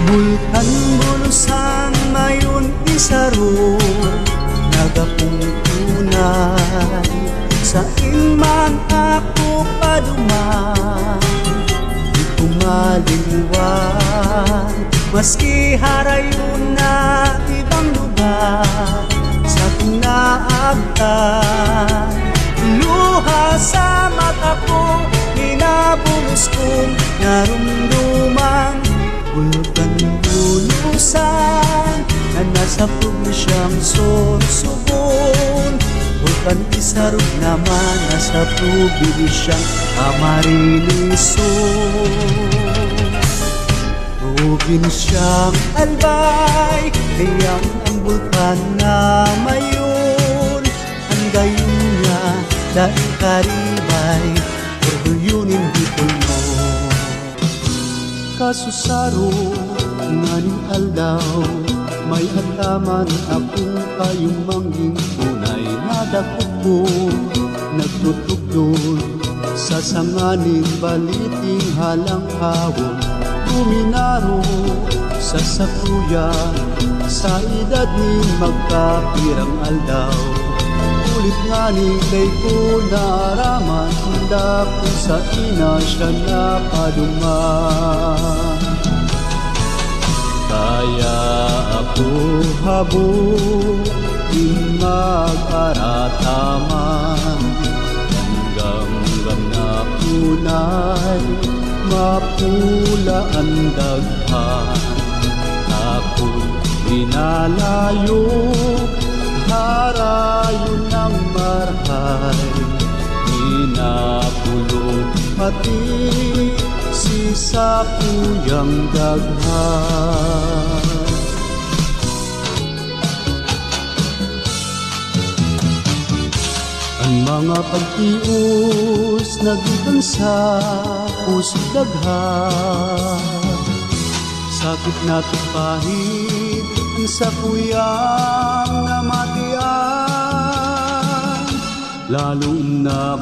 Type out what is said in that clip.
Bulkan bulusan mayon isaro nagapungtunay sa inman ako paduman di kumalingwan maski harayon na ibang lugar sa tunaagtan luha sa mata ko minabulos kong narumduman bulkan bulusan na nasa probinsyang Sorsogon bulkan isarog naman nasa probinsyang Camarines probinsyang Albay kayang ang bulkan na mayon ang gayon niya dahil karibay orgulyonin dito mo kasusaro nganing aldaw may hataman akong kayong mangging tunay na dakot ko nagtutugdol sa sanganing baliting halang hawon kuminaro sa sakuyan sa edad ni magkapirang aldaw ulit nga ni kay ko naaraman handa ko sa ina siya napaduman kaya ako habuin mag-arataman hanggang na unay mapula ang daghan ako'y inalayo harayon ng marhay inapulog pati si sapuyang daghan ang mga pagtios nagikan sa pusod daghan sakit na tupahid ang sapuyang namatian lalo na